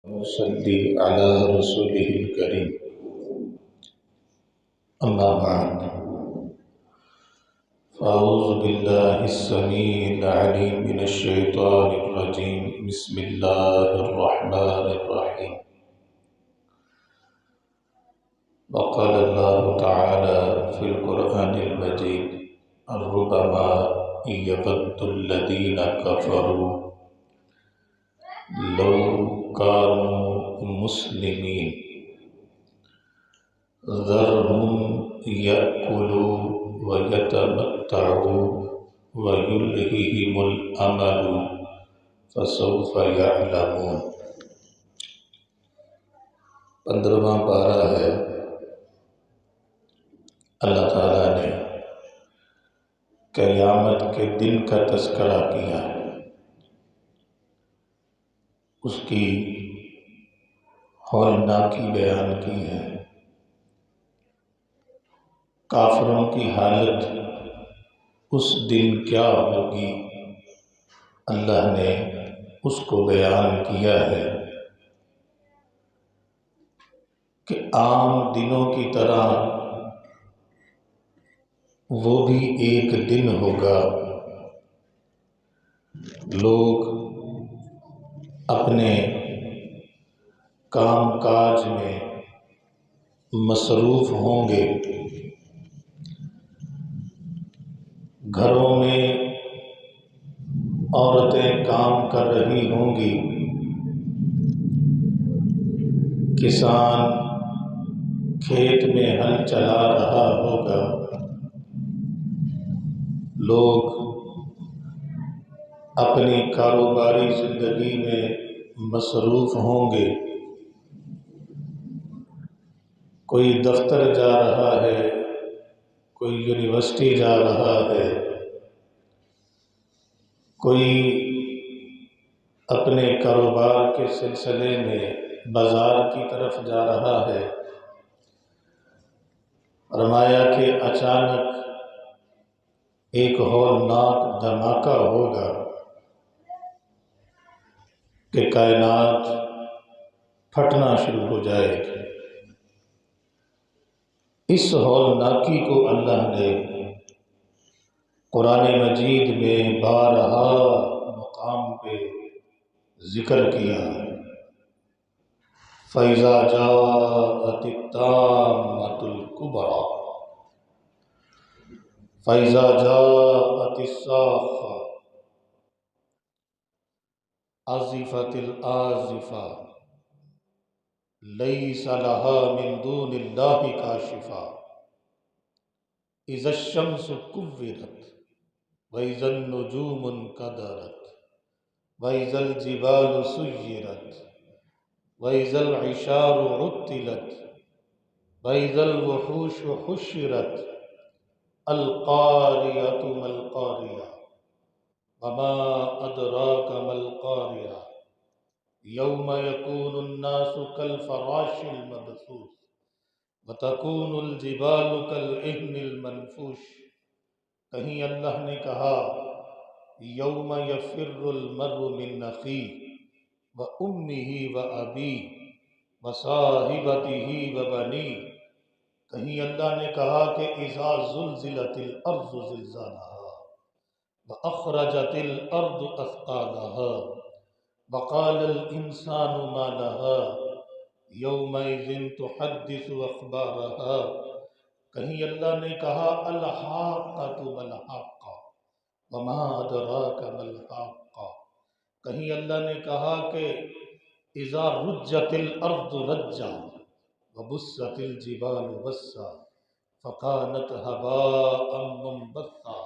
وصلي على رسوله الكريم. أما بعد، فأعوذ بالله السميع العليم من الشيطان الرجيم. بسم الله الرحمن الرحيم. وقال الله تعالى في القرآن المجيد: ربما يود الذين كفروا لو كانوا مسلمين ذرهم يأكلوا ويتمتعوا ويلههم الأمل فسوف يعلمون. 15واں پارہ ہے. اللہ تعالیٰ نے قیامت کے دن کا تذکرہ کیا ہے، اس کی ہولناکی بیان کی ہے. کافروں کی حالت اس دن کیا ہوگی، اللہ نے اس کو بیان کیا ہے کہ عام دنوں کی طرح وہ بھی ایک دن ہوگا. لوگ اپنے کام کاج میں مصروف ہوں گے، گھروں میں عورتیں کام کر رہی ہوں گی، کسان کھیت میں ہل چلا رہا ہوگا، لوگ اپنی کاروباری زندگی میں مصروف ہوں گے. کوئی دفتر جا رہا ہے، کوئی یونیورسٹی جا رہا ہے، کوئی اپنے کاروبار کے سلسلے میں بازار کی طرف جا رہا ہے. فرمایا کہ اچانک ایک ہولناک دھماکہ ہوگا کہ کائنات پھٹنا شروع ہو جائے گی. اس ہولناکی کو اللہ نے قرآن مجید میں بارہا مقام پہ ذکر کیا. فَإِذَا جَاءَتِ الطَّامَّةُ الْكُبْرىٰ فَإِذَا جَاءَتِ الصَّاخَّةُ أَزِفَتِ الْآزِفَةُ لَيْسَ لَهَا مِن دُونِ اللَّهِ كَاشِفَةٌ إِذَا الشَّمْسُ كُوِّرَتْ وَإِذَا النُّجُومُ انكَدَرَتْ وَإِذَا الْجِبَالُ سُيِّرَتْ وَإِذَا الْعِشَارُ عُطِّلَتْ وَإِذَا الْوُحُوشُ حُشِّرَتْ الْقَارِعَةُ مَا الْقَارِعَةُ وَمَا أَدْرَاكَ مَا الْقَارِعَةُ يَوْمَ يَكُونُ النَّاسُ كَالْفَرَاشِ الْمَبْثُوثِ وَتَكُونُ الْجِبَالُ كَالْعِهْنِ الْمَنْفُوشِ. کہیں اللہ نے کہا یوم یفر المرء من اخیہ وامہ وابیہ وصاحبتہ وبنیہ. کہیں اللہ نے کہا کہ اذا زلزلت الارض زلزالہا واخرجت الارض اثقالہا وقال الانسان ما لہا یومئذ تحدث اخبارہا. کہیں اللہ نے کہا الحاقۃ ما الحاقۃ وما ادراک ما الحاقۃ. کہیں اللہ نے کہا کہ اذا رجت الارض رجا وبست الجبال بسا فکانت هباء منبثا.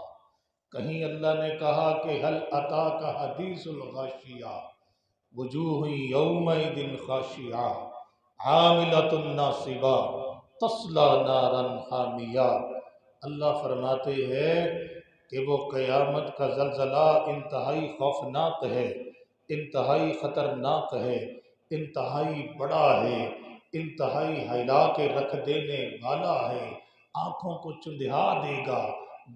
کہیں اللہ نے کہا کہ هل اتاک حدیث الغاشیہ وجوہ یومئذ خاشعہ عاملۃ ناصبہ تصلی نارا حامیہ. اللہ فرماتے ہیں کہ وہ قیامت کا زلزلہ انتہائی خوفناک ہے، انتہائی خطرناک ہے، انتہائی بڑا ہے، انتہائی ہلا کے رکھ دینے والا ہے. آنکھوں کو چندھا دے گا،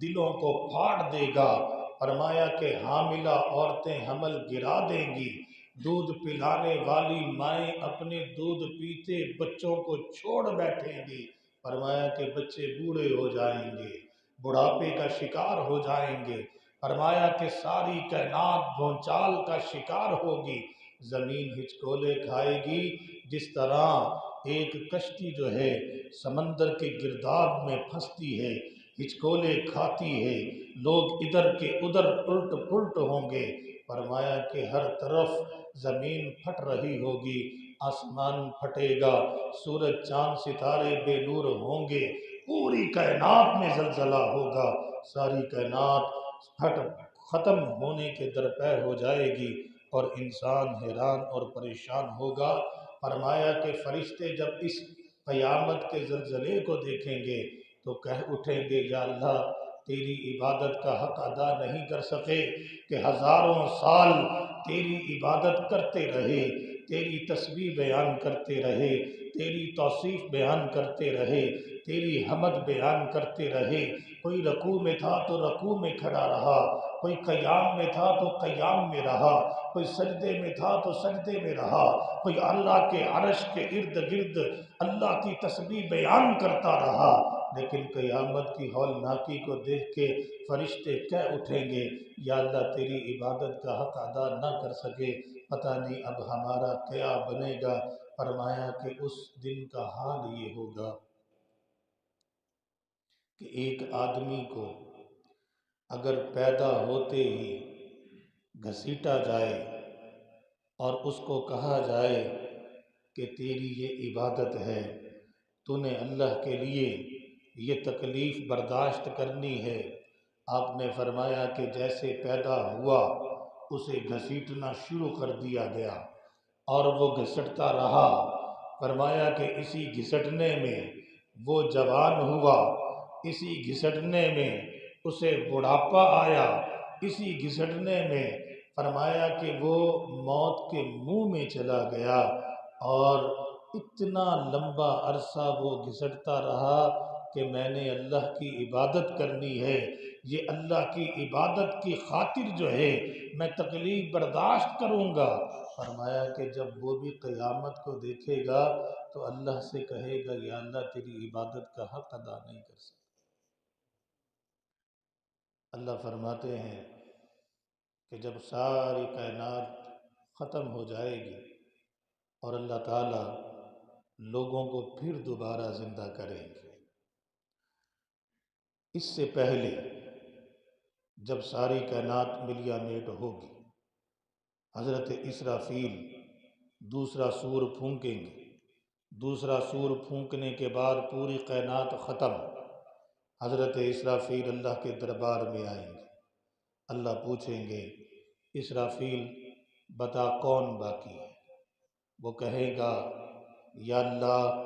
دلوں کو پھاڑ دے گا. فرمایا کہ حاملہ عورتیں حمل گرا دیں گی، دودھ پلانے والی مائیں اپنے دودھ پیتے بچوں کو چھوڑ بیٹھیں گی، فرمایا کہ بچے بوڑھے ہو جائیں گے، بڑھاپے کا شکار ہو جائیں گے، فرمایا کہ ساری کائنات بھونچال کا شکار ہوگی، زمین ہچکولے کھائے گی، جس طرح ایک کشتی جو ہے سمندر کے گرداب میں پھنستی ہے، ہچکولے کھاتی ہے، لوگ ادھر کے ادھر الٹ پلٹ ہوں گے، فرمایا کہ ہر طرف زمین پھٹ رہی ہوگی، آسمان پھٹے گا، سورج چاند ستارے بے نور ہوں گے، پوری کائنات میں زلزلہ ہوگا، ساری کائنات پھٹ ختم ہونے کے درپے ہو جائے گی اور انسان حیران اور پریشان ہوگا، فرمایا کہ فرشتے جب اس قیامت کے زلزلے کو دیکھیں گے تو کہہ اٹھیں گے یا اللہ تیری عبادت کا حق ادا نہیں کر سکے کہ ہزاروں سال تیری عبادت کرتے رہے، تیری تسبیح بیان کرتے رہے، تیری توصیف بیان کرتے رہے، تیری حمد بیان کرتے رہے، کوئی رکوع میں تھا تو رکوع میں کھڑا رہا، کوئی قیام میں تھا تو قیام میں رہا، کوئی سجدے میں تھا تو سجدے میں رہا، کوئی اللہ کے عرش کے ارد گرد اللہ کی تسبیح بیان کرتا رہا، لیکن قیامت کی ہولناکی کو دیکھ کے فرشتے کہہ اٹھیں گے یا اللہ تیری عبادت کا حق ادا نہ کر سکے، پتہ نہیں اب ہمارا کیا بنے گا، فرمایا کہ اس دن کا حال یہ ہوگا کہ ایک آدمی کو اگر پیدا ہوتے ہی گھسیٹا جائے اور اس کو کہا جائے کہ تیری یہ عبادت ہے، تو نے اللہ کے لیے یہ تکلیف برداشت کرنی ہے، آپ نے فرمایا کہ جیسے پیدا ہوا اسے گھسیٹنا شروع کر دیا گیا اور وہ گھسٹتا رہا، فرمایا کہ اسی گھسٹنے میں وہ جوان ہوا، اسی گھسٹنے میں اسے بڑھاپا آیا، اسی گھسٹنے میں فرمایا کہ وہ موت کے منہ میں چلا گیا، اور اتنا لمبا عرصہ وہ گھسٹتا رہا کہ میں نے اللہ کی عبادت کرنی ہے، یہ اللہ کی عبادت کی خاطر جو ہے میں تکلیف برداشت کروں گا، فرمایا کہ جب وہ بھی قیامت کو دیکھے گا تو اللہ سے کہے گا یا اللہ تیری عبادت کا حق ادا نہیں کر سکتا۔ اللہ فرماتے ہیں کہ جب ساری کائنات ختم ہو جائے گی اور اللہ تعالیٰ لوگوں کو پھر دوبارہ زندہ کریں گے، اس سے پہلے جب ساری کائنات ملیا میٹ ہوگی، حضرت اسرافیل دوسرا سور پھونکیں گے، دوسرا سور پھونکنے کے بعد پوری کائنات ختم، حضرت اسرافیل اللہ کے دربار میں آئیں گے، اللہ پوچھیں گے اسرافیل بتا کون باقی ہے، وہ کہے گا یا اللہ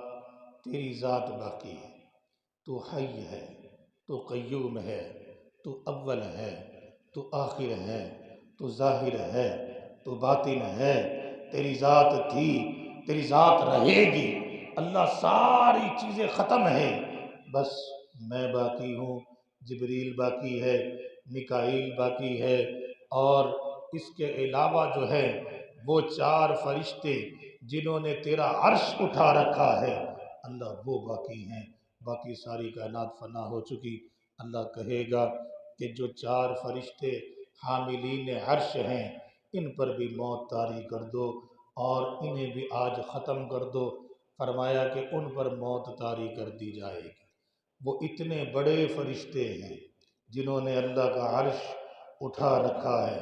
تیری ذات باقی ہے، تو حی ہے، تو قیوم ہے، تو اول ہے، تو آخر ہے، تو ظاہر ہے، تو باطن ہے، تیری ذات تھی، تیری ذات رہے گی، اللہ ساری چیزیں ختم ہیں، بس میں باقی ہوں، جبریل باقی ہے، میکائیل باقی ہے، اور اس کے علاوہ جو ہے وہ چار فرشتے جنہوں نے تیرا عرش اٹھا رکھا ہے، اللہ وہ باقی ہیں، باقی ساری کائنات فنا ہو چکی، اللہ کہے گا کہ جو چار فرشتے حاملین عرش ہیں ان پر بھی موت طاری کر دو اور انہیں بھی آج ختم کر دو، فرمایا کہ ان پر موت طاری کر دی جائے گی، وہ اتنے بڑے فرشتے ہیں جنہوں نے اللہ کا عرش اٹھا رکھا ہے،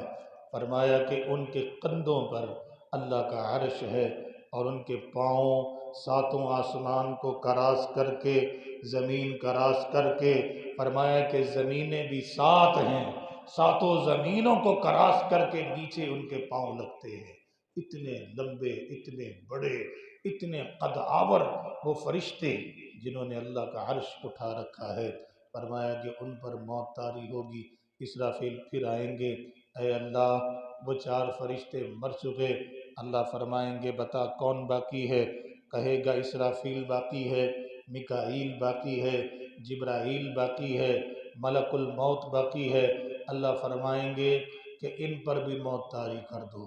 فرمایا کہ ان کے کندھوں پر اللہ کا عرش ہے اور ان کے پاؤں ساتوں آسمان کو کراس کر کے زمین کراس کر کے، فرمایا کہ زمینیں بھی سات ہیں، ساتوں زمینوں کو کراس کر کے نیچے ان کے پاؤں لگتے ہیں، اتنے لمبے، اتنے بڑے، اتنے قد آور وہ فرشتے جنہوں نے اللہ کا عرش اٹھا رکھا ہے، فرمایا کہ ان پر موت طاری ہوگی، اسرافیل پھر آئیں گے، اے اللہ وہ چار فرشتے مر چکے، اللہ فرمائیں گے بتا کون باقی ہے، کہے گا اسرافیل باقی ہے، میکائیل باقی ہے، جبرائیل باقی ہے، ملک الموت باقی ہے، اللہ فرمائیں گے کہ ان پر بھی موت طاری کر دو،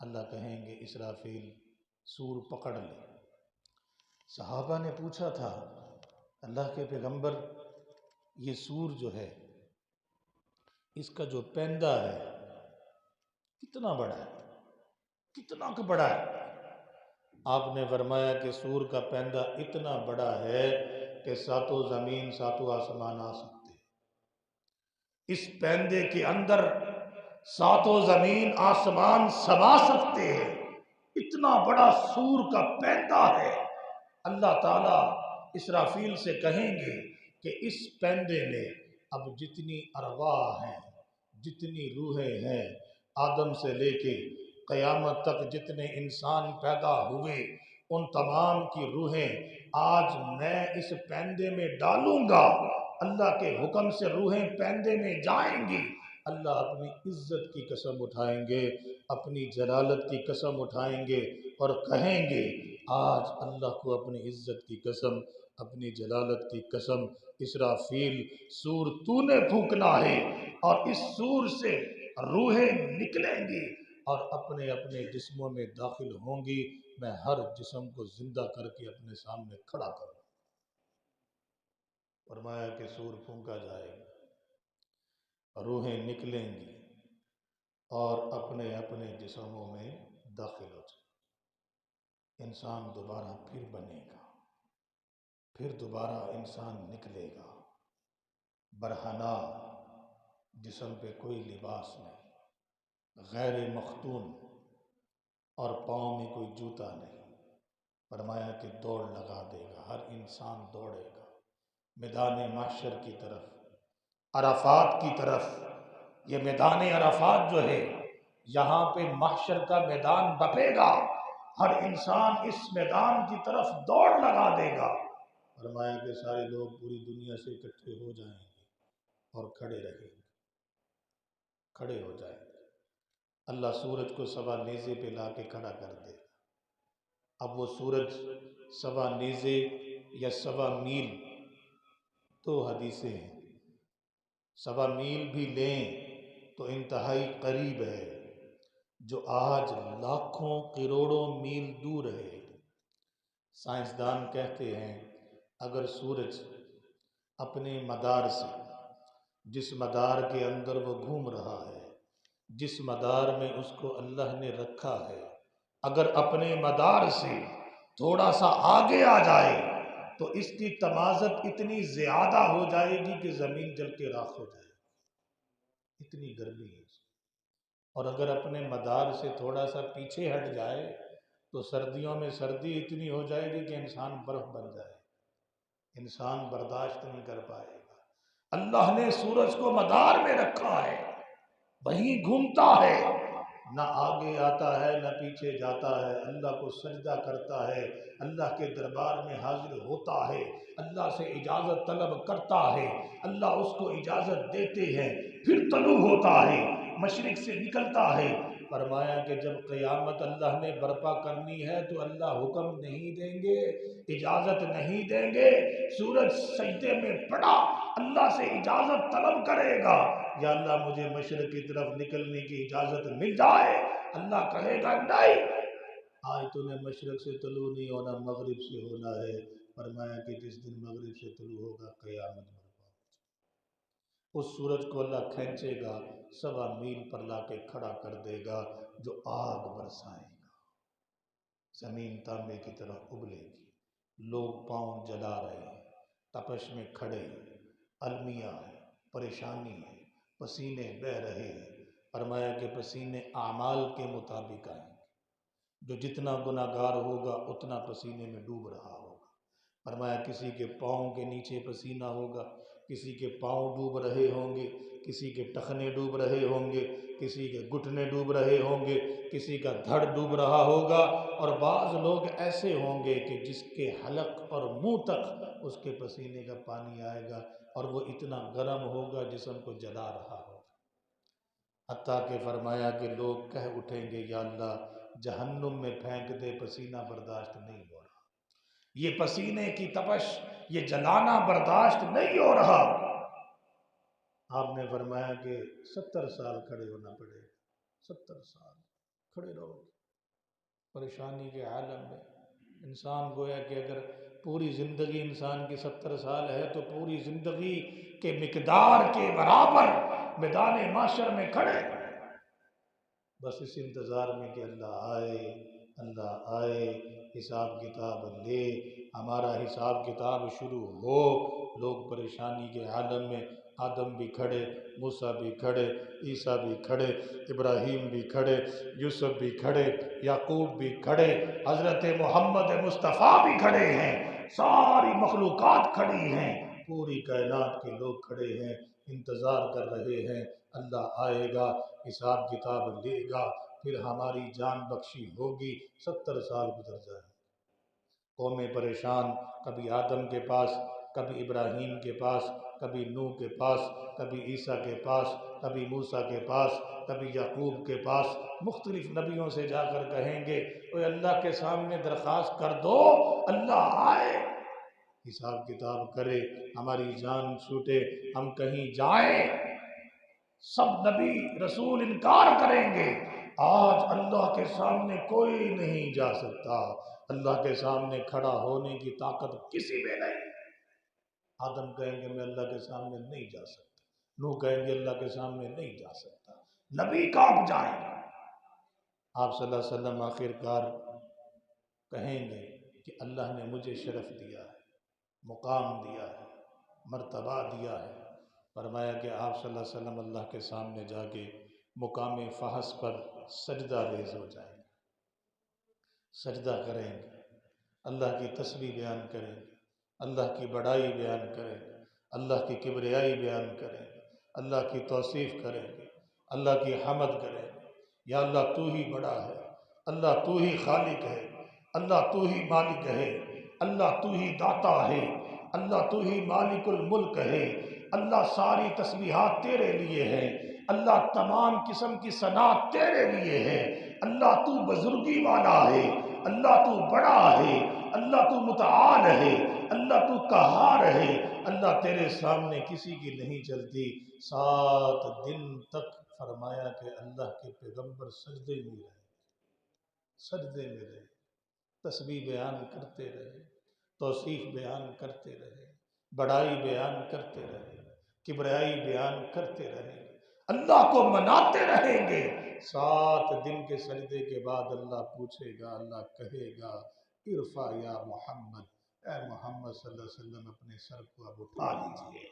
اللہ کہیں گے اسرافیل سور پکڑ لے۔ صحابہ نے پوچھا تھا اللہ کے پیغمبر یہ سور جو ہے اس کا جو پیندہ ہے کتنا بڑا ہے، کتنا بڑا ہے؟ آپ نے فرمایا کہ سور کا پیندہ اتنا بڑا ہے کہ ساتوں زمین ساتوں آسمان آ سکتے ہیں۔ اس پیندے کے اندر ساتوں زمین آسمان سما سکتے ہیں، اتنا بڑا سور کا پیندہ ہے۔ اللہ تعالیٰ اسرافیل سے کہیں گے کہ اس پیندے میں اب جتنی ارواح ہیں، جتنی روحیں ہیں، آدم سے لے کے قیامت تک جتنے انسان پیدا ہوئے ان تمام کی روحیں آج میں اس پیندے میں ڈالوں گا۔ اللہ کے حکم سے روحیں پیندے میں جائیں گی۔ اللہ اپنی عزت کی قسم اٹھائیں گے، اپنی جلالت کی قسم اٹھائیں گے اور کہیں گے آج اللہ کو اپنی عزت کی قسم، اپنی جلالت کی قسم، اسرافیل سور تو نے پھونکنا ہے اور اس سور سے روحیں نکلیں گی اور اپنے اپنے جسموں میں داخل ہوں گی۔ میں ہر جسم کو زندہ کر کے اپنے سامنے کھڑا کروں۔ فرمایا کہ سور پھونکا جائے گا، روحیں نکلیں گی اور اپنے اپنے جسموں میں داخل ہو جائے۔ انسان دوبارہ پھر بنے گا، پھر دوبارہ انسان نکلے گا، برہنہ، جسم پہ کوئی لباس نہیں، غیر مختون اور پاؤں میں کوئی جوتا نہیں۔ فرمایا کہ دوڑ لگا دے گا، ہر انسان دوڑے گا میدان محشر کی طرف، عرفات کی طرف۔ یہ میدان عرفات جو ہے یہاں پہ محشر کا میدان بپے گا، ہر انسان اس میدان کی طرف دوڑ لگا دے گا۔ فرمایا کہ سارے لوگ پوری دنیا سے اکٹھے ہو جائیں گے اور کھڑے رہیں گے، کھڑے ہو جائیں گے۔ اللہ سورج کو سوا نیزے پہ لا کے کھڑا کر دے گا۔ اب وہ سورج سوا نیزے یا سوا میل، دو حدیثیں ہیں، سوا میل بھی لیں تو انتہائی قریب ہے، جو آج لاکھوں کروڑوں میل دور ہے۔ سائنسدان کہتے ہیں اگر سورج اپنے مدار سے، جس مدار کے اندر وہ گھوم رہا ہے، جس مدار میں اس کو اللہ نے رکھا ہے، اگر اپنے مدار سے تھوڑا سا آگے آ جائے تو اس کی تمازت اتنی زیادہ ہو جائے گی کہ زمین جل کے راکھ ہو جائے گی، اتنی گرمی ہے۔ اور اگر اپنے مدار سے تھوڑا سا پیچھے ہٹ جائے تو سردیوں میں سردی اتنی ہو جائے گی کہ انسان برف بن جائے، انسان برداشت نہیں کر پائے گا۔ اللہ نے سورج کو مدار میں رکھا ہے، وہیں گھومتا ہے، نہ آگے آتا ہے نہ پیچھے جاتا ہے، اللہ کو سجدہ کرتا ہے، اللہ کے دربار میں حاضر ہوتا ہے، اللہ سے اجازت طلب کرتا ہے، اللہ اس کو اجازت دیتے ہیں، پھر طلوع ہوتا ہے، مشرق سے نکلتا ہے۔ فرمایا کہ جب قیامت اللہ نے برپا کرنی ہے تو اللہ حکم نہیں دیں گے، اجازت نہیں دیں گے، سورج سجدے میں پڑا اللہ سے اجازت طلب کرے گا، یا اللہ مجھے مشرق کی طرف نکلنے کی اجازت مل جائے۔ اللہ کہے گا نہیں، آج تو نے مشرق سے طلوع نہیں ہونا، مغرب سے ہونا ہے۔ فرمایا کہ جس دن مغرب سے طلوع ہوگا قیامت برپا ہو جائے، اس سورج کو اللہ کھینچے گا، سوا میل پر لا کے کھڑا کر دے گا، جو آگ برسائے گا، زمین تانبے کی طرح ابلے گی، لوگ پاؤں جلا رہے ہیں، تپش میں کھڑے ہیں، المیہ ہے، پریشانی ہے، پسینے بہہ رہے ہیں۔ فرمایا کہ پسینے اعمال کے مطابق آئیں گے، جو جتنا گناہ گار ہوگا اتنا پسینے میں ڈوب رہا ہوگا۔ فرمایا کسی کے پاؤں کے نیچے پسینہ ہوگا، کسی کے پاؤں ڈوب رہے ہوں گے، کسی کے ٹخنے ڈوب رہے ہوں گے، کسی کے گھٹنے ڈوب رہے ہوں گے، کسی کا دھڑ ڈوب رہا ہوگا، اور بعض لوگ ایسے ہوں گے کہ جس کے حلق اور منہ تک اس کے پسینے کا پانی آئے گا اور وہ اتنا گرم ہوگا جسم کو جلا رہا ہوگا۔ حتیٰ کہ فرمایا کہ لوگ کہہ اٹھیں گے یا اللہ جہنم میں پھینک دے، پسینہ برداشت نہیں ہو رہا، یہ پسینے کی تپش، یہ جلانا برداشت نہیں ہو رہا۔ آپ نے فرمایا کہ 70 سال کھڑے ہونا پڑے گا، 70 سال کھڑے رہو گے پریشانی کے عالم میں۔ انسان گویا کہ اگر پوری زندگی انسان کی 70 سال ہے تو پوری زندگی کے مقدار کے برابر میدان معاشر میں کھڑے، بس اس انتظار میں کہ اللہ آئے حساب کتاب لے، ہمارا حساب کتاب شروع ہو۔ لوگ پریشانی کے عالم میں، آدم بھی کھڑے، موسیٰ بھی کھڑے، عیسیٰ بھی کھڑے، ابراہیم بھی کھڑے، یوسف بھی کھڑے، یعقوب بھی کھڑے، حضرت محمد مصطفیٰ بھی کھڑے ہیں، ساری مخلوقات کھڑی ہیں، پوری کائنات کے لوگ کھڑے ہیں، انتظار کر رہے ہیں۔ اللہ آئے گا، حساب کتاب لے گا، پھر ہماری جان بخشی ہوگی۔ 70 سال گزر جائیں، قومیں پریشان، کبھی آدم کے پاس، کبھی ابراہیم کے پاس، کبھی نوح کے پاس، کبھی عیسیٰ کے پاس، کبھی موسیٰ کے پاس، کبھی یعقوب کے پاس، مختلف نبیوں سے جا کر کہیں گے اوے اللہ کے سامنے درخواست کر دو، اللہ آئے حساب کتاب کرے، ہماری جان چھوٹے، ہم کہیں جائیں۔ سب نبی رسول انکار کریں گے، آج اللہ کے سامنے کوئی نہیں جا سکتا، اللہ کے سامنے کھڑا ہونے کی طاقت کسی میں نہیں۔ آدم کہیں گے میں اللہ کے سامنے نہیں جا سکتا، نوح کہیں گے اللہ کے سامنے نہیں جا سکتا، نبی کہاں جائیں گے؟ آپ صلی اللہ علیہ وسلم آخر کار کہیں گے کہ اللہ نے مجھے شرف دیا ہے، مقام دیا ہے، مرتبہ دیا ہے۔ فرمایا کہ آپ صلی اللہ علیہ وسلم اللہ کے سامنے جا کے مقام فحش پر سجدہ ریز ہو جائیں گے، سجدہ کریں گے، اللہ کی تسبیح بیان کریں گے، اللہ کی بڑائی بیان کریں گے، اللہ کی کبریائی بیان کریں گے، اللہ کی توصیف کریں گے، اللہ کی حمد کریں گے۔ یا اللہ تو ہی بڑا ہے، اللہ تو ہی خالق ہے، اللہ تو ہی مالک ہے، اللہ تو ہی داتا ہے، اللہ تو ہی مالک الملک ہے، اللہ ساری تسبیحات تیرے لیے ہے، اللہ تمام قسم کی ثنا تیرے لیے ہے، اللہ تو بزرگی والا ہے، اللہ تو بڑا ہے، اللہ تو متعال ہے، اللہ تو قہار ہے، اللہ تیرے سامنے کسی کی نہیں چلتی۔ 7 دن تک فرمایا کہ اللہ کے پیغمبر سجدے میں رہے، سجدے میں رہے، تسبیح بیان کرتے رہے، توصیف بیان کرتے رہے، بڑائی بیان کرتے رہے، کبریائی بیان کرتے رہیں گے، اللہ کو مناتے رہیں گے۔ 7 دن کے سجدے کے بعد اللہ پوچھے گا، اللہ کہے گا ارفع یا محمد، اے محمد صلی اللہ علیہ وسلم اپنے سر کو اب اٹھا لیجئے۔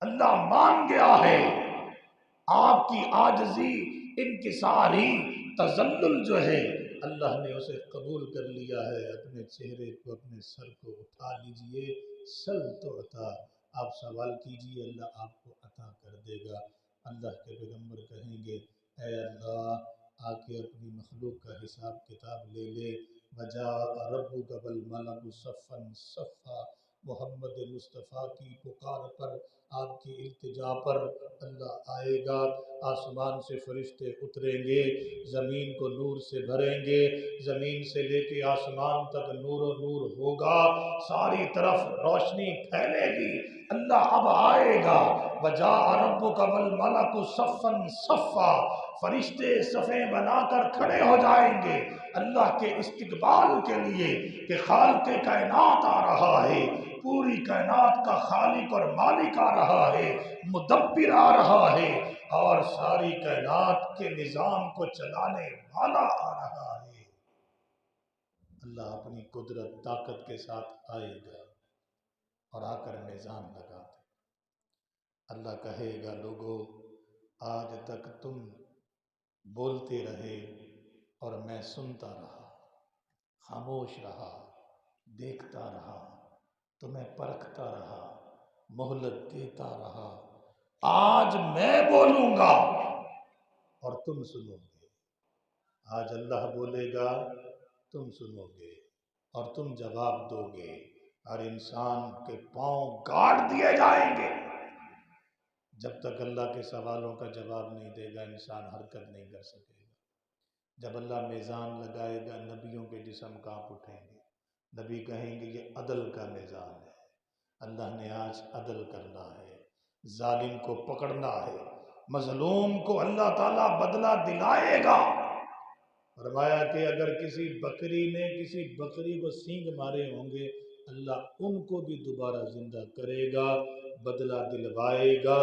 اللہ مان گیا ہے، آپ کی عاجزی، انکساری، تذلل جو ہے اللہ نے اسے قبول کر لیا ہے۔ اپنے چہرے کو، اپنے سر کو اٹھا لیجئے، سل تو عطا، آپ سوال کیجئے اللہ آپ کو عطا کر دے گا۔ اللہ کے پیغمبر کہیں گے اے اللہ آ کے اپنی مخلوق کا حساب کتاب لے لے۔ وَجَاءَ رَبُّكَ وَالْمَلَكُ صَفًّا صَفًّا، محمد مصطفیٰ کی پکار پر، آپ کی التجا پر اللہ آئے گا، آسمان سے فرشتے اتریں گے، زمین کو نور سے بھریں گے، زمین سے لے کے آسمان تک نور و نور ہوگا، ساری طرف روشنی پھیلے گی۔ اللہ اب آئے گا، وَجَاءَ رَبُّكَ وَالْمَلَكُ صَفًّا صَفًّا، فرشتے صفیں بنا کر کھڑے ہو جائیں گے اللہ کے استقبال کے لیے کہ خالق کائنات آ رہا ہے، پوری کائنات کا خالق اور مالک آ رہا ہے، مدبر آ رہا ہے، اور ساری کائنات کے نظام کو چلانے والا آ رہا ہے۔ اللہ اپنی قدرت طاقت کے ساتھ آئے گا اور آ کر میزان لگا دے۔ اللہ کہے گا لوگو آج تک تم بولتے رہے اور میں سنتا رہا، خاموش رہا، دیکھتا رہا، تمہیں پرکھتا رہا، مہلت دیتا رہا، آج میں بولوں گا اور تم سنو گے۔ آج اللہ بولے گا تم سنو گے اور تم جواب دو گے، اور انسان کے پاؤں گاڑ دیے جائیں گے۔ جب تک اللہ کے سوالوں کا جواب نہیں دے گا انسان حرکت نہیں کر سکے گا۔ جب اللہ میزان لگائے گا نبیوں کے جسم کانپ اٹھیں گے، نبی کہیں گے یہ عدل کا میزان ہے، اللہ نے آج عدل کرنا ہے، ظالم کو پکڑنا ہے، مظلوم کو اللہ تعالیٰ بدلہ دلائے گا۔ فرمایا کہ اگر کسی بکری نے کسی بکری کو سینگ مارے ہوں گے اللہ ان کو بھی دوبارہ زندہ کرے گا، بدلہ دلوائے گا،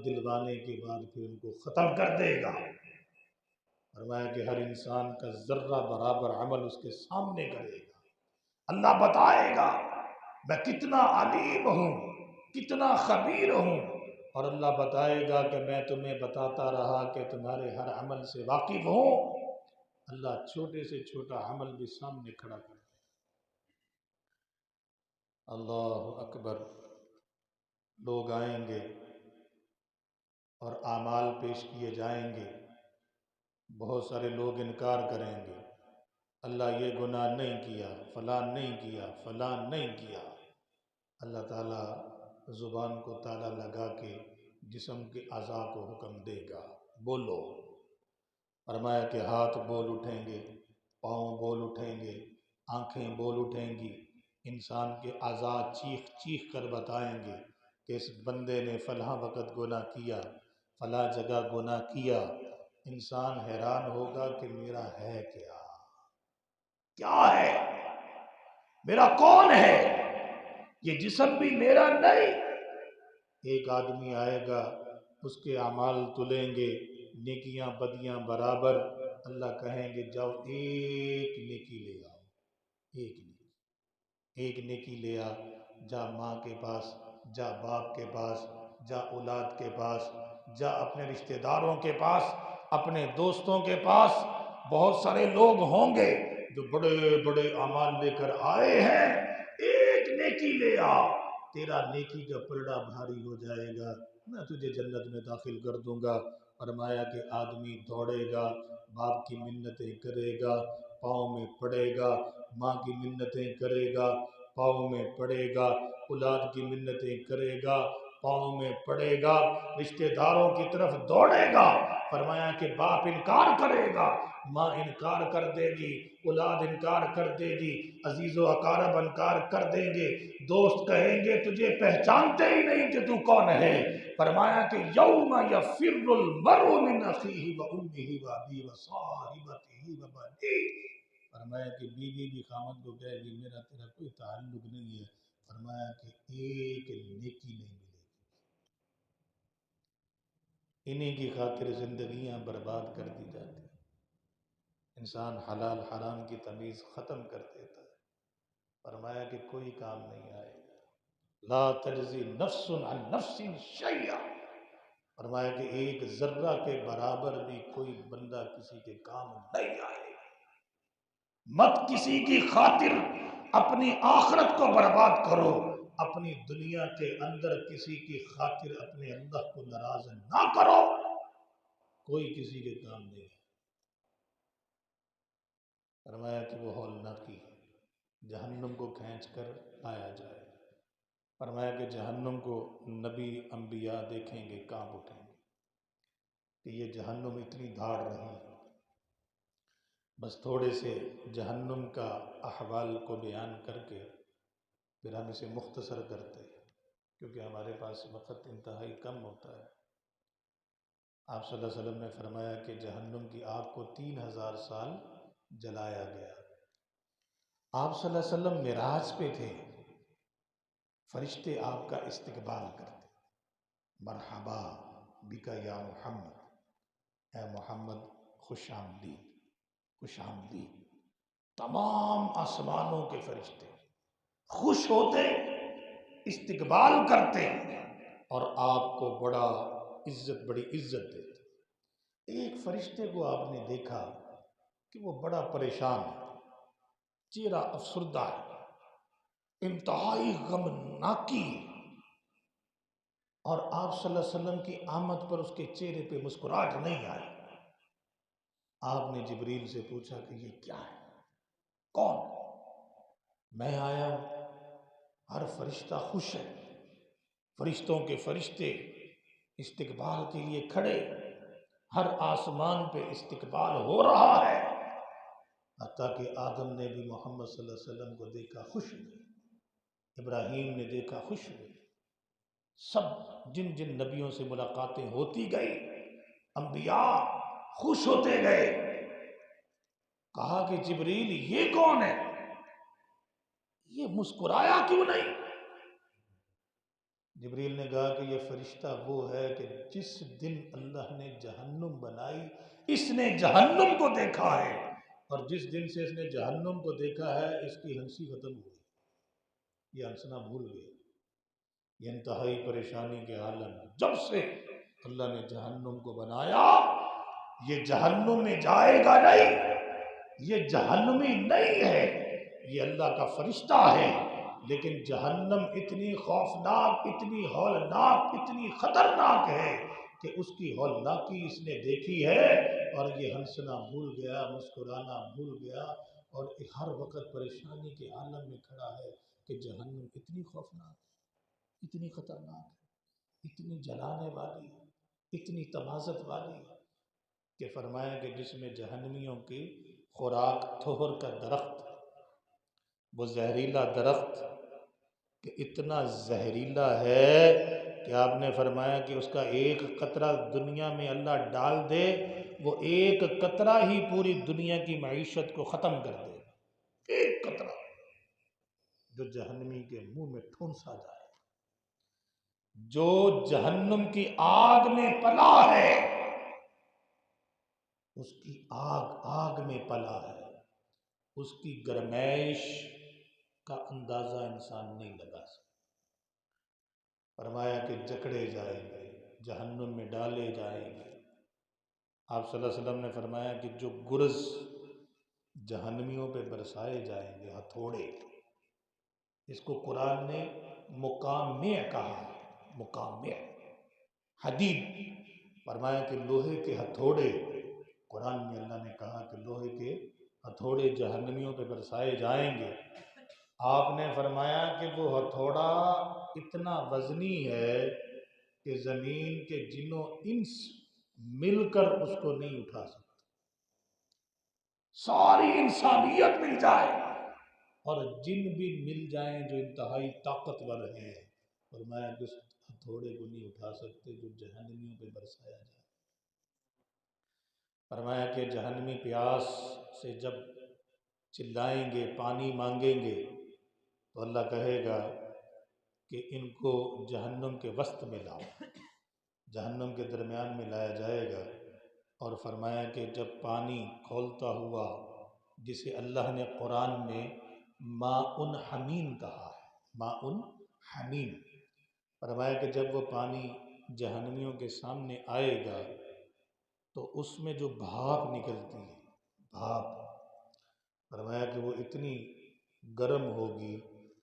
دلوانے کے بعد پھر ان کو ختم کر دے گا۔ فرمایا کہ ہر انسان کا ذرہ برابر عمل اس کے سامنے کرے گا، اللہ بتائے گا میں کتنا علیم ہوں، کتنا خبیر ہوں، اور اللہ بتائے گا کہ میں تمہیں بتاتا رہا کہ تمہارے ہر عمل سے واقف ہوں۔ اللہ چھوٹے سے چھوٹا عمل بھی سامنے کھڑا کر دے۔ اللہ اکبر۔ لوگ آئیں گے اور اعمال پیش کیے جائیں گے، بہت سارے لوگ انکار کریں گے، اللہ یہ گناہ نہیں کیا، فلاں نہیں کیا، فلاں نہیں کیا۔ اللہ تعالیٰ زبان کو تالا لگا کے جسم کے اعضاء کو حکم دے گا بولو۔ فرمایا کہ ہاتھ بول اٹھیں گے، پاؤں بول اٹھیں گے، آنکھیں بول اٹھیں گی، انسان کے اعضاء چیخ چیخ کر بتائیں گے کہ اس بندے نے فلاں وقت گناہ کیا، فلاں جگہ گناہ کیا۔ انسان حیران ہوگا کہ میرا ہے کیا، کیا ہے، میرا کون ہے، یہ جسم بھی میرا نہیں۔ ایک آدمی آئے گا، اس کے اعمال تلیں گے، نیکیاں بدیاں برابر، اللہ کہیں گے جاؤ ایک نیکی لے آؤ، ایک نیکی، ایک نیکی لے آ، جا ماں کے پاس، جا باپ کے پاس، جا اولاد کے پاس، جا اپنے رشتہ داروں کے پاس، اپنے دوستوں کے پاس، بہت سارے لوگ ہوں گے جو بڑے بڑے اعمال لے کر آئے ہیں، ایک نیکی لے آ، تیرا نیکی کا پلڑا بھاری ہو جائے گا، میں تجھے جنت میں داخل کر دوں گا۔ فرمایا کہ آدمی دوڑے گا، باپ کی منتیں کرے گا، پاؤں میں پڑے گا، ماں کی منتیں کرے گا، پاؤں میں پڑے گا، اولاد کی منتیں کرے گا، پاؤں میں پڑے گا، رشتہ داروں کی طرف دوڑے گا۔ فرمایا کہ باپ انکار کرے گا، ماں انکار کر دے گی، اولاد انکار کر دے گی، عزیز و اقارب انکار کر دیں گے، دوست کہیں گے تجھے پہچانتے ہی نہیں کہ تو کون ہے۔ فرمایا کہ یوم یفر المرء من اخیہ وامہ وابیہ وصاحبتہ وبنیہ۔ فرمایا کہ بیوی بھی خامد کو کہے گی میرا تیرا کوئی تعلق نہیں ہے۔ فرمایا کہ ایک نیکی نہیں ملے گی، انہی کی خاطر زندگیاں برباد کر دی جاتی ہیں، انسان حلال حرام کی تمیز ختم کر دیتا ہے۔ فرمایا کہ کوئی کام نہیں آئے گا، لا تجزی نفس عن نفس شیئا۔ فرمایا کہ ایک ذرہ کے برابر بھی کوئی بندہ کسی کے کام نہیں آئے گا۔ مت کسی کی خاطر اپنی آخرت کو برباد کرو، اپنی دنیا کے اندر کسی کی خاطر اپنے اللہ کو ناراض نہ کرو، کوئی کسی کے کام نہیں ہے۔ فرمایا کہ وہ ہولناکی جہنم کو کھینچ کر لایا جائے۔ فرمایا کہ جہنم کو نبی انبیاء دیکھیں گے کانپ اٹھیں گے کہ یہ جہنم اتنی دھاڑ رہی ہے۔ بس تھوڑے سے جہنم کا احوال کو بیان کر کے پھر ہم اسے مختصر کرتے ہیں کیونکہ ہمارے پاس وقت انتہائی کم ہوتا ہے۔ آپ صلی اللہ علیہ وسلم نے فرمایا کہ جہنم کی آگ کو 3000 سال جلایا گیا۔ آپ صلی اللہ علیہ وسلم معراج پہ تھے، فرشتے آپ کا استقبال کرتے، مرحبا بکا یا محمد، اے محمد خوش آمدید، خوش آمدید۔ تمام آسمانوں کے فرشتے خوش ہوتے، استقبال کرتے اور آپ کو بڑی عزت دیتے۔ ایک فرشتے کو آپ نے دیکھا کہ وہ بڑا پریشان ہے، چہرہ افسردہ ہے، انتہائی غمناکی، اور آپ صلی اللہ علیہ وسلم کی آمد پر اس کے چہرے پہ مسکراہٹ نہیں آئی۔ آپ نے جبریل سے پوچھا کہ یہ کیا ہے، کون؟ میں آیا ہوں، ہر فرشتہ خوش ہے، فرشتوں کے فرشتے استقبال کے لیے کھڑے، ہر آسمان پہ استقبال ہو رہا ہے، حتیٰ کہ آدم نے بھی محمد صلی اللہ علیہ وسلم کو دیکھا خوش ہوئے، ابراہیم نے دیکھا خوش ہوئے، سب جن جن نبیوں سے ملاقاتیں ہوتی گئی، انبیاء خوش ہوتے گئے۔ کہا کہ جبریل یہ کون ہے؟ یہ مسکرایا کیوں نہیں؟ جبریل نے کہا کہ یہ فرشتہ وہ ہے کہ جس دن اللہ نے جہنم بنائی اس نے جہنم کو دیکھا ہے، اور جس دن سے اس نے جہنم کو دیکھا ہے اس کی ہنسی ختم ہو گئی، یہ ہنسنا بھول گیا، یہ انتہائی پریشانی کے عالم میں جب سے اللہ نے جہنم کو بنایا یہ جہنم میں جائے گا نہیں، یہ جہنمی نہیں ہے، یہ اللہ کا فرشتہ ہے، لیکن جہنم اتنی خوفناک، اتنی ہولناک، اتنی خطرناک ہے کہ اس کی ہولناکی اس نے دیکھی ہے اور یہ ہنسنا بھول گیا، مسکرانا بھول گیا، اور ہر وقت پریشانی کے عالم میں کھڑا ہے کہ جہنم اتنی خوفناک ہے، اتنی خطرناک ہے، اتنی جلانے والی ہے، اتنی تمازت والی ہے کہ فرمایا کہ جس میں جہنمیوں کی خوراک تھور کا درخت، وہ زہریلا درخت کہ اتنا زہریلا ہے کہ آپ نے فرمایا کہ اس کا ایک قطرہ دنیا میں اللہ ڈال دے، وہ ایک قطرہ ہی پوری دنیا کی معیشت کو ختم کر دے، ایک قطرہ جو جہنمی کے منہ میں ٹھونسا جائے، جو جہنم کی آگ میں پلا ہے، اس کی آگ میں پلا ہے، اس کی گرمائش کا اندازہ انسان نہیں لگا سکتا۔ فرمایا کہ جکڑے جائیں گے، جہنم میں ڈالے جائیں گے۔ آپ صلی اللہ علیہ وسلم نے فرمایا کہ جو گرز جہنمیوں پہ برسائے جائیں گے، ہتھوڑے، اس کو قرآن نے مقامع کہا ہے، مقامع، حدید، فرمایا کہ لوہے کے ہتھوڑے، قرآن میں اللہ نے کہا کہ لوہے کے ہتھوڑے جہنمیوں پہ برسائے جائیں گے۔ آپ نے فرمایا کہ وہ ہتھوڑا اتنا وزنی ہے کہ زمین کے جنوں انس مل کر اس کو نہیں اٹھا سکتے، ساری انسانیت مل جائے اور جن بھی مل جائیں جو انتہائی طاقتور ہیں، فرمایا کہ اس ہتھوڑے کو نہیں اٹھا سکتے جو جہنمیوں پہ برسایا جائے۔ فرمایا کہ جہنمی پیاس سے جب چلائیں گے، پانی مانگیں گے، تو اللہ کہے گا کہ ان کو جہنم کے وسط میں لاؤ، جہنم کے درمیان میں لایا جائے گا، اور فرمایا کہ جب پانی کھولتا ہوا، جسے اللہ نے قرآن میں ماء حمیم کہا ہے، ماء حمیم، فرمایا کہ جب وہ پانی جہنمیوں کے سامنے آئے گا تو اس میں جو بھاپ نکلتی ہے، بھاپ، فرمایا کہ وہ اتنی گرم ہوگی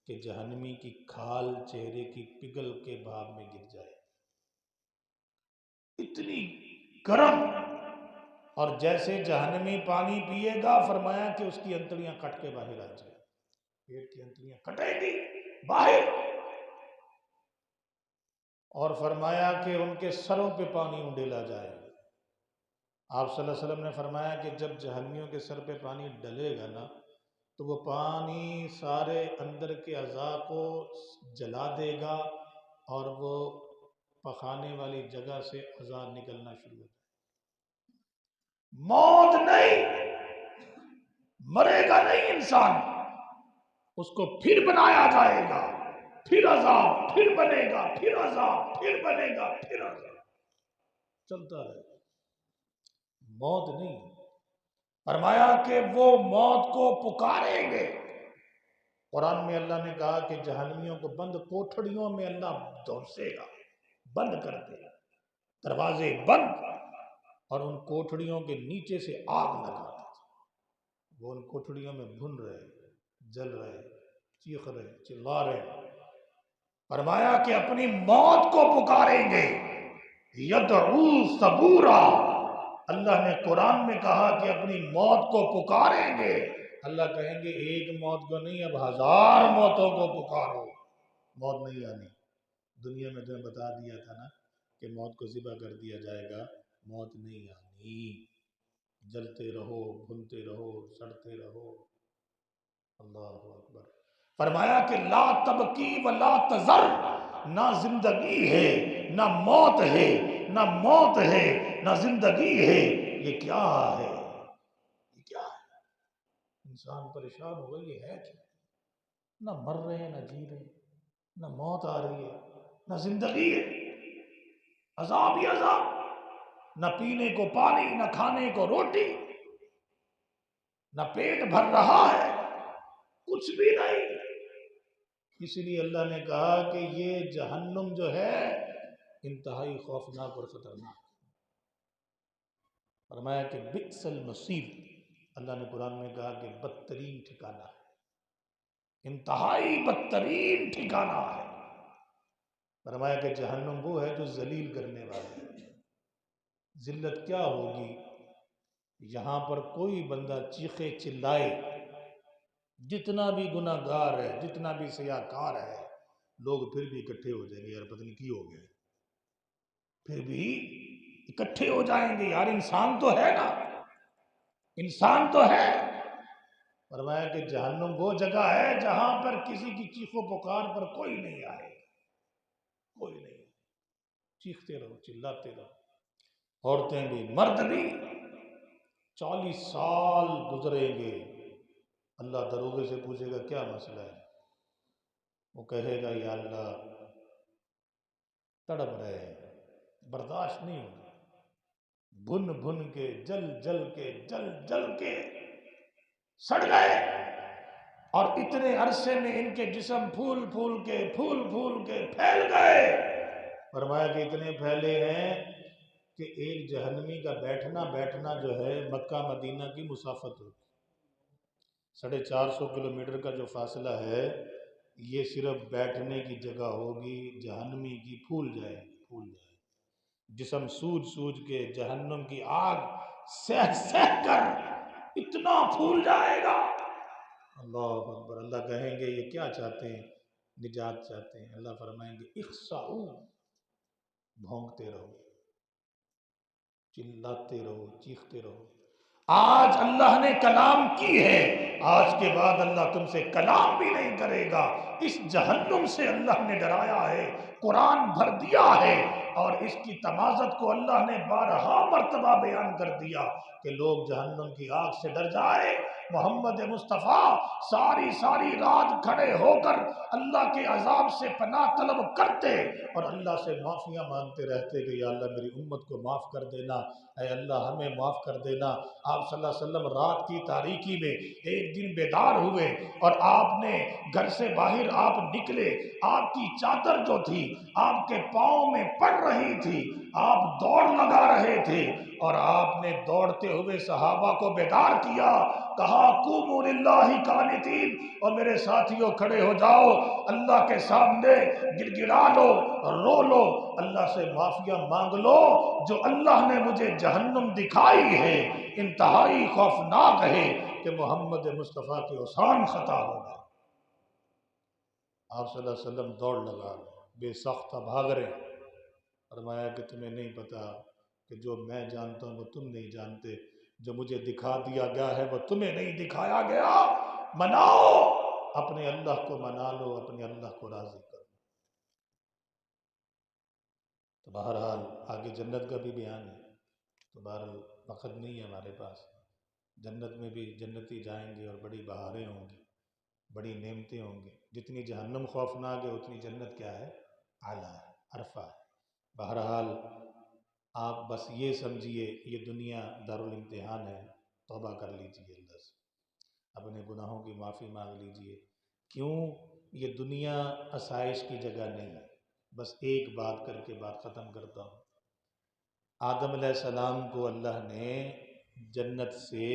کہ جہنمی کی کھال چہرے کی پگھل کے بھاپ میں گر جائے، اتنی گرم، اور جیسے جہنمی پانی پیے گا فرمایا کہ اس کی انتڑیاں کٹ کے باہر آ جائیں، پیٹ کی انتڑیاں کٹیں گی باہر، اور فرمایا کہ ان کے سروں پہ پانی انڈیلا جائے گا۔ آپ صلی اللہ علیہ وسلم نے فرمایا کہ جب جہنمیوں کے سر پہ پانی ڈلے گا نا تو وہ پانی سارے اندر کے اعضاء کو جلا دے گا اور وہ پخانے والی جگہ سے اعضاء نکلنا شروع ہو جائے، موت نہیں، مرے گا نہیں انسان، اس کو پھر بنایا جائے گا، پھر عذاب، پھر بنے گا، پھر عذاب، پھر بنے گا، پھر عذاب، چلتا رہے، موت نہیں۔ فرمایا کہ وہ موت کو پکاریں گے، قرآن میں اللہ نے کہا کہ جہنمیوں کو بند کوٹھڑیوں میں اللہ دھونسے گا، بند کر دے گا، دروازے بند، اور ان کوٹھڑیوں کے نیچے سے آگ لگا دے گا، وہ ان کوٹھڑیوں میں بھن رہے، جل رہے، چیخ رہے، چلا رہے، فرمایا کہ اپنی موت کو پکاریں گے، یدعو ثبورا، اللہ نے قرآن میں کہا کہ اپنی موت کو پکاریں گے، اللہ کہیں گے ایک موت کو نہیں اب 1000 موتوں کو پکارو، موت نہیں آنی، دنیا میں تمہیں بتا دیا تھا نا کہ موت کو ذبح کر دیا جائے گا، موت نہیں آنی، جلتے رہو، بھنتے رہو، سڑتے رہو، اللہ اکبر۔ فرمایا کہ لا تبکی ولا تذر، نہ زندگی ہے نہ موت ہے، نہ موت ہے نہ زندگی ہے، یہ کیا ہے، یہ کیا ہے؟ انسان پریشان ہو گیا، یہ ہے کیا؟ نہ مر رہے ہیں نہ جی رہے ہیں، نہ موت آ رہی ہے نہ زندگی ہے، عذاب ہی عذاب، نہ پینے کو پانی نہ کھانے کو روٹی، نہ پیٹ بھر رہا ہے، کچھ بھی نہیں۔ اس لیے اللہ نے کہا کہ یہ جہنم جو ہے انتہائی خوفناک اور خطرناک۔ فرمایا کہ بئس المصیر، اللہ نے قرآن میں کہا کہ بدترین ٹھکانہ ہے، انتہائی بدترین ٹھکانہ ہے۔ فرمایا کہ جہنم وہ ہے جو ذلیل کرنے والا ہے۔ ذلت کیا ہوگی؟ یہاں پر کوئی بندہ چیخے چلائے، جتنا بھی گناہ گار ہے، جتنا بھی سیاہ کار ہے، لوگ پھر بھی اکٹھے ہو جائیں گے، یار پتہ نہیں کی ہو گیا، پھر بھی اکٹھے ہو جائیں گے، یار انسان تو ہے نا، انسان تو ہے۔ فرمایا کہ جہنم وہ جگہ ہے جہاں پر کسی کی چیخ و پکار پر کوئی نہیں آئے، کوئی نہیں، چیختے رہو چلاتے رہو، عورتیں بھی مرد بھی۔ 40 سال گزریں گے، اللہ دروغے سے پوچھے گا کیا مسئلہ ہے؟ وہ کہے گا یا اللہ تڑپ رہے ہیں، برداشت نہیں ہوگا، بھن بھن کے جل جل کے جل جل کے سڑ گئے، اور اتنے عرصے میں ان کے جسم پھول پھول کے پھیل گئے۔ فرمایا کہ اتنے پھیلے ہیں کہ ایک جہنمی کا بیٹھنا جو ہے مکہ مدینہ کی مسافت ہوتی، 450 کلومیٹر کا جو فاصلہ ہے، یہ صرف بیٹھنے کی جگہ ہوگی جہنمی کی، پھول جائے جسم سوج کے جہنم کی آگ سہ سہ کر اتنا پھول جائے گا۔ اللہ اکبر، اللہ کہیں گے یہ کیا چاہتے ہیں؟ نجات چاہتے ہیں۔ اللہ فرمائیں گے اخسعوا، بھونکتے رہو، چلاتے رہو، چیختے رہو۔ آج اللہ نے کلام کی ہے، آج کے بعد اللہ تم سے کلام بھی نہیں کرے گا۔ اس جہنم سے اللہ نے ڈرایا ہے، قرآن بھر دیا ہے، اور اس کی تمازت کو اللہ نے 12 مرتبہ بیان کر دیا کہ لوگ جہنم کی آگ سے ڈر جائے۔ محمد مصطفیٰ ساری رات کھڑے ہو کر اللہ کے عذاب سے پناہ طلب کرتے اور اللہ سے معافیاں مانگتے رہتے کہ یا اللہ میری امت کو معاف کر دینا، اے اللہ ہمیں معاف کر دینا۔ آپ صلی اللہ علیہ وسلم رات کی تاریکی میں ایک دن بیدار ہوئے اور آپ نے گھر سے باہر آپ نکلے، آپ کی چادر جو تھی آپ کے پاؤں میں پڑ رہی تھی، آپ دوڑ لگا رہے تھے، اور آپ نے دوڑتے ہوئے صحابہ کو بیدار کیا، کہا قوموا للہ قانتین، اور میرے ساتھیوں کھڑے ہو جاؤ، اللہ کے سامنے گڑ گڑا لو، رو لو، اللہ سے معافیاں مانگ لو، جو اللہ نے مجھے جہنم دکھائی ہے انتہائی خوفناک ہے کہ محمد مصطفیٰ کے اوسان خطا ہوگا۔ آپ صلی اللہ علیہ وسلم دوڑ لگا بے ساختہ بھاگ رہے، فرمایا کہ تمہیں نہیں پتا کہ جو میں جانتا ہوں وہ تم نہیں جانتے، جو مجھے دکھا دیا گیا ہے وہ تمہیں نہیں دکھایا گیا، مناؤ اپنے اللہ کو، منا لو اپنے اللہ کو راضی کرو۔ تو بہرحال آگے جنت کا بھی بیان ہے، تو بہرحال وقت نہیں ہے ہمارے پاس۔ جنت میں بھی جنتی جائیں گے اور بڑی بہاریں ہوں گی، بڑی نعمتیں ہوں گی، جتنی جہنم خوفناک ہے اتنی جنت کیا ہے؟ اعلیٰ ہے، عرفہ ہے۔ بہرحال آپ بس یہ سمجھیے یہ دنیا دارالامتحان ہے، توبہ کر لیجئے اللہ سے، اپنے گناہوں کی معافی مانگ لیجئے۔ کیوں؟ یہ دنیا آسائش کی جگہ نہیں ہے۔ بس ایک بات کر کے بات ختم کرتا ہوں۔ آدم علیہ السلام کو اللہ نے جنت سے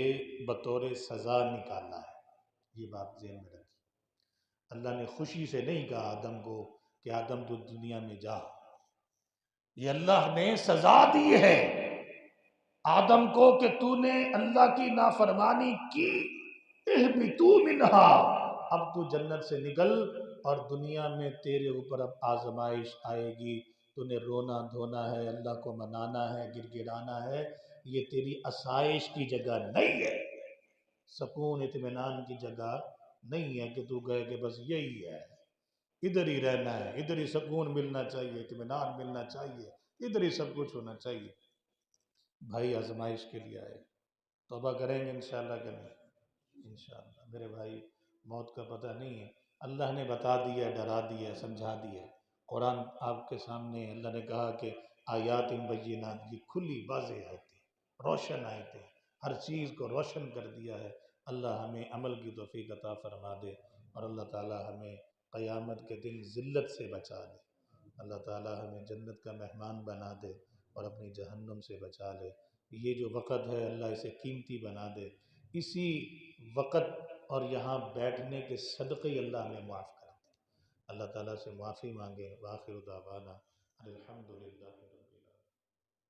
بطور سزا نکالا ہے، یہ بات ذہن میں رکھیے۔ اللہ نے خوشی سے نہیں کہا آدم کو کہ آدم تو دنیا میں جا، یہ اللہ نے سزا دی ہے آدم کو کہ تو نے اللہ کی نافرمانی کی، اہبطوا منہا، اب تو جنت سے نکل اور دنیا میں تیرے اوپر اب آزمائش آئے گی، تو نے رونا دھونا ہے، اللہ کو منانا ہے، گر گرانا ہے، یہ تیری آسائش کی جگہ نہیں ہے، سکون اطمینان کی جگہ نہیں ہے کہ تو کہے کہ بس یہی ہے، ادھر ہی رہنا ہے، ادھر ہی سکون ملنا چاہیے، اطمینان ملنا چاہیے، ادھر ہی سب کچھ ہونا چاہیے۔ بھائی آزمائش کے لیے آئے، توبہ کریں گے انشاءاللہ کہ نہیں؟ انشاءاللہ میرے بھائی، موت کا پتہ نہیں ہے، اللہ نے بتا دیا، ڈرا دیا، سمجھا دیا۔ قرآن آپ کے سامنے اللہ نے کہا کہ آیات بینات، یہ کھلی واضح آیتیں، روشن آیتیں، ہر چیز کو روشن کر دیا ہے۔ اللہ ہمیں عمل کی توفیق عطا فرما دے، اور اللہ تعالی ہمیں قیامت کے دن ذلت سے بچا دے۔ اللہ تعالی ہمیں جنت کا مہمان بنا دے اور اپنی جہنم سے بچا لے۔ یہ جو وقت ہے اللہ اسے قیمتی بنا دے، اسی وقت اور یہاں بیٹھنے کے صدقے ہی اللہ ہمیں معاف کر دے۔ اللہ تعالیٰ سے معافی مانگے۔ وآخر دعوانا الحمدللہ۔